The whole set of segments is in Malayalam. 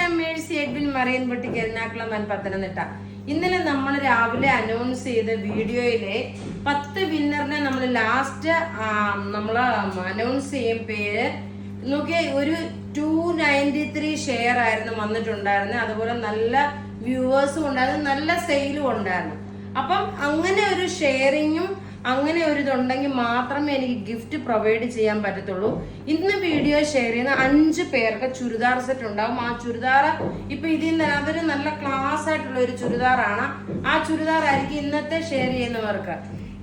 ഐ എം മേഴ്സി എഡ്വിൻ മറിയൻപട്ടിക്ക് എറണാകുളം ആൻഡ് പത്തനംതിട്ട. ഇന്നലെ നമ്മൾ രാവിലെ അനൗൺസ് ചെയ്ത വീഡിയോയിലെ 10 വിന്നറിനെ നമ്മൾ ലാസ്റ്റ് നമ്മൾ അനൗൺസ് ചെയ്യും പേര് നോക്കിയ ഒരു 293 ഷെയർ ആയിരുന്നു വന്നിട്ടുണ്ടായിരുന്നത്. അതുപോലെ നല്ല വ്യൂവേഴ്സും ഉണ്ടായിരുന്നു, നല്ല സെയിലും ഉണ്ടായിരുന്നു. അപ്പം അങ്ങനെ ഒരു ഷെയറിങ്ങും അങ്ങനെ ഒരു ഇതുണ്ടെങ്കിൽ മാത്രമേ എനിക്ക് ഗിഫ്റ്റ് പ്രൊവൈഡ് ചെയ്യാൻ പറ്റത്തുള്ളൂ. ഇന്ന് വീഡിയോ ഷെയർ ചെയ്യുന്ന 5 പേർക്ക് ചുരിദാർ സെറ്റ് ഉണ്ടാവും. ആ ചുരിദാർ ഇപ്പൊ ഇതിൽ നിന്ന് അതൊരു നല്ല ക്ലാസ് ആയിട്ടുള്ള ഒരു ചുരിദാറാണ്. ആ ചുരിദാർ ആയിരിക്കും ഇന്നത്തെ ഷെയർ ചെയ്യുന്നവർക്ക്.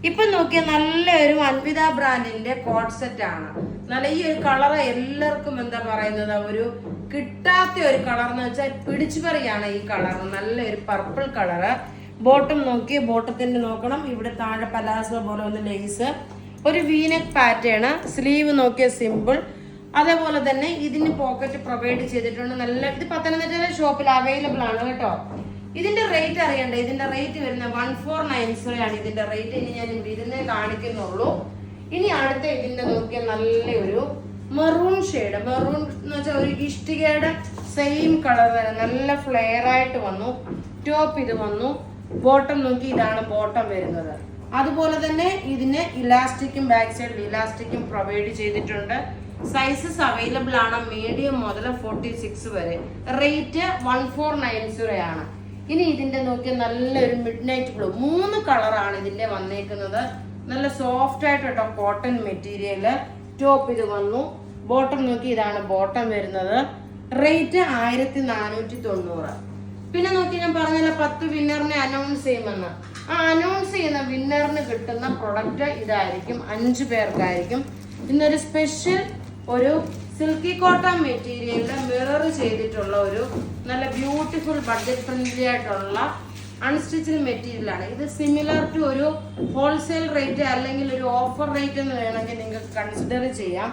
ഇപ്പൊ നോക്കിയ നല്ലൊരു അൻവിത ബ്രാൻഡിന്റെ കോട്ട് സെറ്റ് ആണ്. നല്ല ഈ ഒരു കളർ എല്ലാവർക്കും എന്താ പറയുന്നത്, ഒരു കിട്ടാത്ത ഒരു കളർ എന്ന് വെച്ചാൽ പിടിച്ചു പറിയാണ് ഈ കളർ. നല്ലൊരു പർപ്പിൾ കളറ്. ബോട്ടം നോക്കി, ബോട്ടത്തിന്റെ നോക്കണം, ഇവിടെ താഴെ പലാസോ പോലെ ഒന്ന് ലേസ്, ഒരു വീനെക്ക് പാറ്റേൺ, സ്ലീവ് നോക്കിയ സിമ്പിൾ. അതേപോലെ തന്നെ ഇതിന് പോക്കറ്റ് പ്രൊവൈഡ് ചെയ്തിട്ടുണ്ട്. നല്ല ഇത് പത്തനംതിട്ട ഷോപ്പിൽ അവൈലബിൾ ആണ് കേട്ടോ. ഇതിന്റെ റേറ്റ് അറിയണ്ടേ? ഇതിന്റെ റേറ്റ് വരുന്നത് 1490 ആണ് ഇതിന്റെ റേറ്റ്. ഇനി ഞാൻ ഇതിനെ കാണിക്കുന്നുള്ളൂ. ഇനി അടുത്ത ഇതിന്റെ നോക്കിയ നല്ലൊരു മെറൂൺ ഷെയ്ഡ്, മെറൂൺ എന്ന് വെച്ചാൽ ഒരു ഇഷ്ടികയുടെ സെയിം കളർ തന്നെ, നല്ല ഫ്ലെയർ ആയിട്ട് വന്നു. ടോപ്പ് ഇത് വന്നു. ബോട്ടം നോക്കി, ഇതാണ് ബോട്ടം വരുന്നത്. അതുപോലെ തന്നെ ഇതിന് ഇലാസ്റ്റിക്കും ബാക്ക് സൈഡിൽ ഇലാസ്റ്റിക്കും പ്രൊവൈഡ് ചെയ്തിട്ടുണ്ട്. സൈസസ് അവൈലബിൾ ആണ്, മീഡിയം മുതൽ 46 വരെ. റേറ്റ് 1490 ആണ്. ഇനി ഇതിന്റെ നോക്കിയ നല്ലൊരു മിഡ് നൈറ്റ് ബ്ലൂ, 3 കളറാണ് ഇതിന്റെ വന്നേക്കുന്നത്. നല്ല സോഫ്റ്റ് ആയിട്ട് കേട്ടോ, കോട്ടൺ മെറ്റീരിയൽ. ടോപ്പ് ഇത് വന്നു. ബോട്ടം നോക്കി, ഇതാണ് ബോട്ടം വരുന്നത്. റേറ്റ് 1490. പിന്നെ നോക്കി, ഞാൻ പറഞ്ഞല്ലോ 10 വിന്നറിനെ അനൗൺസ് ചെയ്യുമെന്ന്. ആ അനൗൺസ് ചെയ്യുന്ന വിന്നറിന് കിട്ടുന്ന പ്രൊഡക്റ്റ് ഇതായിരിക്കും. 5 പേർക്കായിരിക്കും. ഇന്നൊരു സ്പെഷ്യൽ ഒരു സിൽക്കി കോട്ടൺ മെറ്റീരിയലിൽ മിറർ ചെയ്തിട്ടുള്ള ഒരു നല്ല ബ്യൂട്ടിഫുൾ ബഡ്ജറ്റ് ഫ്രണ്ട്ലി ആയിട്ടുള്ള അൺസ്റ്റിച്ചഡ് മെറ്റീരിയലാണ്. ഇത് സിമിലർ ടു ഒരു ഹോൾസെയിൽ റേറ്റ് അല്ലെങ്കിൽ ഒരു ഓഫർ റേറ്റ് എന്ന് വേണമെങ്കിൽ നിങ്ങൾക്ക് കൺസിഡർ ചെയ്യാം.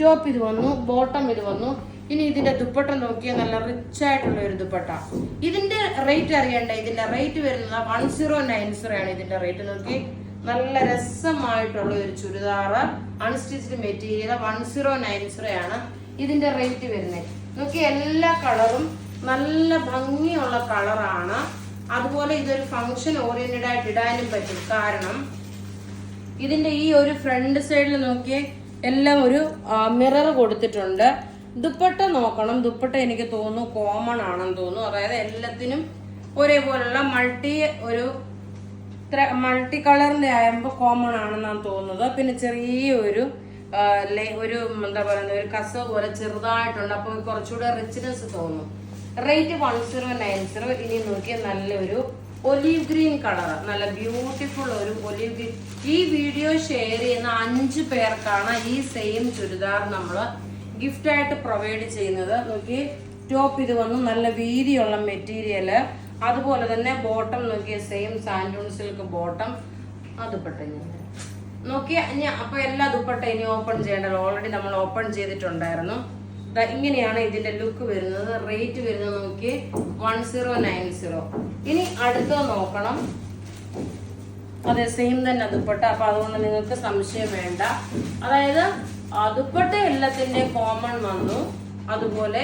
ടോപ്പ് ഇത് വന്നു, ബോട്ടം ഇത് വന്നു. ഇനി ഇതിന്റെ ദുപ്പട്ട നോക്കിയാൽ നല്ല റിച്ച് ആയിട്ടുള്ള ഒരു ദുപ്പട്ട. ഇതിന്റെ റേറ്റ് അറിയണ്ടേ? ഇതിന്റെ റേറ്റ് വരുന്നത് 1090 ആണ്. ഇതിന്റെ റേറ്റ് നോക്കി, നല്ല രസമായിട്ടുള്ള ഒരു ചുരിദാർ അൺസ്റ്റിച്ച്ഡ് മെറ്റീരിയൽ 1090 ആണ് ഇതിന്റെ റേറ്റ് വരുന്നത്. നോക്കി, എല്ലാ കളറും നല്ല ഭംഗിയുള്ള കളറാണ്. അതുപോലെ ഇതൊരു ഫംഗ്ഷൻ ഓറിയന്റഡ് ആയിട്ട് ഇടാനും പറ്റും. കാരണം ഇതിന്റെ ഈ ഒരു ഫ്രണ്ട് സൈഡിൽ നോക്കിയേ എല്ലാം ഒരു മിറർ കൊടുത്തിട്ടുണ്ട്. ദുപ്പട്ട നോക്കണം. ദുപ്പട്ട എനിക്ക് തോന്നുന്നു കോമൺ ആണെന്ന് തോന്നുന്നു. അതായത് എല്ലാത്തിനും ഒരേപോലുള്ള മൾട്ടി കളറിന്റെ ആകുമ്പോൾ കോമൺ ആണെന്നാണ് തോന്നുന്നത്. പിന്നെ ചെറിയൊരു എന്താ പറയുന്നത്, ഒരു കസവ് പോലെ ചെറുതായിട്ടുണ്ട്. അപ്പോൾ കുറച്ചുകൂടെ റിച്ച്നെസ് തോന്നും. റേറ്റ് 1090. ഇനി നോക്കിയാൽ നല്ലൊരു ഒലീവ് ഗ്രീൻ കളർ, നല്ല ബ്യൂട്ടിഫുൾ ഒരു ഒലീവ് ഗ്രീൻ. ഈ വീഡിയോ ഷെയർ ചെയ്യുന്ന 5 പേർക്കാണ് ഈ സെയിം ചുരിദാർ നമ്മൾ ഗിഫ്റ്റ് ആയിട്ട് പ്രൊവൈഡ് ചെയ്യുന്നത്. നോക്കി, ടോപ്പ് ഇത് വന്നു, നല്ല വീതിയുള്ള മെറ്റീരിയൽ. അതുപോലെ തന്നെ ബോട്ടം നോക്കിയ സെയിം സാൻഡൂൺ സിൽക്ക് ബോട്ടം. ആ ദുപ്പട്ട നോക്കിയ അപ്പൊ എല്ലാ ദുപ്പട്ട ഇനി ഓപ്പൺ ചെയ്യേണ്ടല്ലോ, ഓൾറെഡി നമ്മൾ ഓപ്പൺ ചെയ്തിട്ടുണ്ടായിരുന്നു. ഇങ്ങനെയാണ് ഇതിന്റെ ലുക്ക് വരുന്നത്. റേറ്റ് വരുന്നത് നോക്കി 1090. ഇനി അടുത്ത നോക്കണം, അതെ സെയിം തന്നെ ദുപ്പട്ട. അപ്പൊ അതുകൊണ്ട് നിങ്ങൾക്ക് സംശയം വേണ്ട. അതായത് ദുപ്പട്ട എല്ലാത്തിന്റെ കോമൺ വന്നു. അതുപോലെ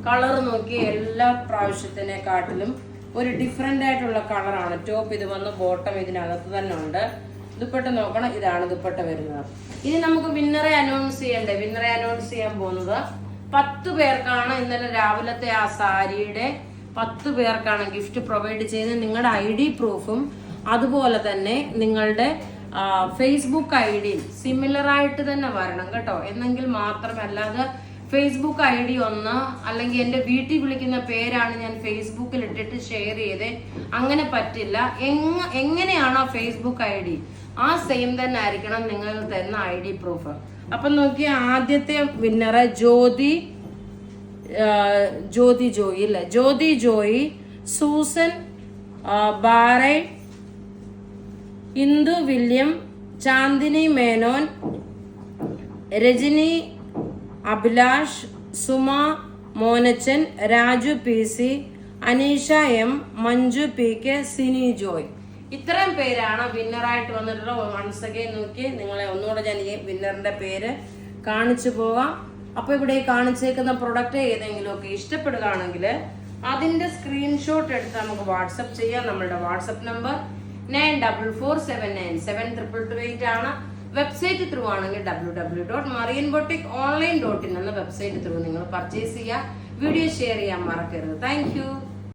കളർ നോക്കി എല്ലാ പ്രാവശ്യത്തിനെക്കാട്ടിലും ഒരു ഡിഫറെന്റ് ആയിട്ടുള്ള കളറാണ്. ടോപ്പ് ഇത് വന്ന്, ബോട്ടം ഇതിനകത്ത് തന്നെ ഉണ്ട്. ദുപ്പട്ട നോക്കണം, ഇതാണ് ദുപ്പട്ട വരുന്നത്. ഇനി നമുക്ക് വിന്നറെ അനൗൺസ് ചെയ്യണ്ടേ? വിന്നറെ അനൗൺസ് ചെയ്യാൻ പോകുന്നത് 10 പേർക്കാണ്. ഇന്നലെ രാവിലത്തെ ആ സാരിയുടെ 10 പേർക്കാണ് ഗിഫ്റ്റ് പ്രൊവൈഡ് ചെയ്യുന്നത്. നിങ്ങളുടെ ID പ്രൂഫും അതുപോലെ തന്നെ നിങ്ങളുടെ ഫേസ്ബുക്ക് ID സിമിലർ ആയിട്ട് തന്നെ വരണം കേട്ടോ. എന്നെങ്കിൽ മാത്രമേ, അല്ലാതെ ഫേസ്ബുക്ക് ID ഒന്ന് അല്ലെങ്കിൽ എൻ്റെ വീട്ടിൽ വിളിക്കുന്ന പേരാണ് ഞാൻ ഫേസ്ബുക്കിൽ ഇട്ടിട്ട് ഷെയർ ചെയ്തേ, അങ്ങനെ പറ്റില്ല. എങ്ങനെയാണോ ഫേസ്ബുക്ക് ID ആ സെയിം തന്നെ ആയിരിക്കണം നിങ്ങൾ തരുന്ന ID പ്രൂഫ്. അപ്പം നോക്കിയ ആദ്യത്തെ winner Jyothi Joy, Susan Barai, Indu William, Chandini Menon, Rajani Abhilash, Suma Monachan, Raju PC, Aneesha M, Manju PK, Sini Joy. ഇത്രയും പേരാണ് വിന്നറായിട്ട് വന്നിട്ടുള്ള. വൺസ് അഗൈൻ നോക്കി നിങ്ങളെ ഒന്നുകൂടെ ഞാൻ ഈ വിന്നറിന്റെ പേര് കാണിച്ചു പോവാം. അപ്പൊ ഇവിടെ കാണിച്ചേക്കുന്ന പ്രൊഡക്റ്റ് ഏതെങ്കിലും ഒക്കെ ഇഷ്ടപ്പെടുകയാണെങ്കിൽ അതിന്റെ സ്ക്രീൻഷോട്ട് എടുത്ത് നമുക്ക് വാട്സപ്പ് ചെയ്യാം. നമ്മളുടെ വാട്സപ്പ് നമ്പർ 9447972228 ആണ്. വെബ്സൈറ്റ് ത്രൂ ആണെങ്കിൽ www.marianboutique.online.in എന്ന വെബ്സൈറ്റ് ത്രൂ നിങ്ങൾ പർച്ചേസ് ചെയ്യുക. വീഡിയോ ഷെയർ ചെയ്യാൻ മറക്കരുത്. താങ്ക്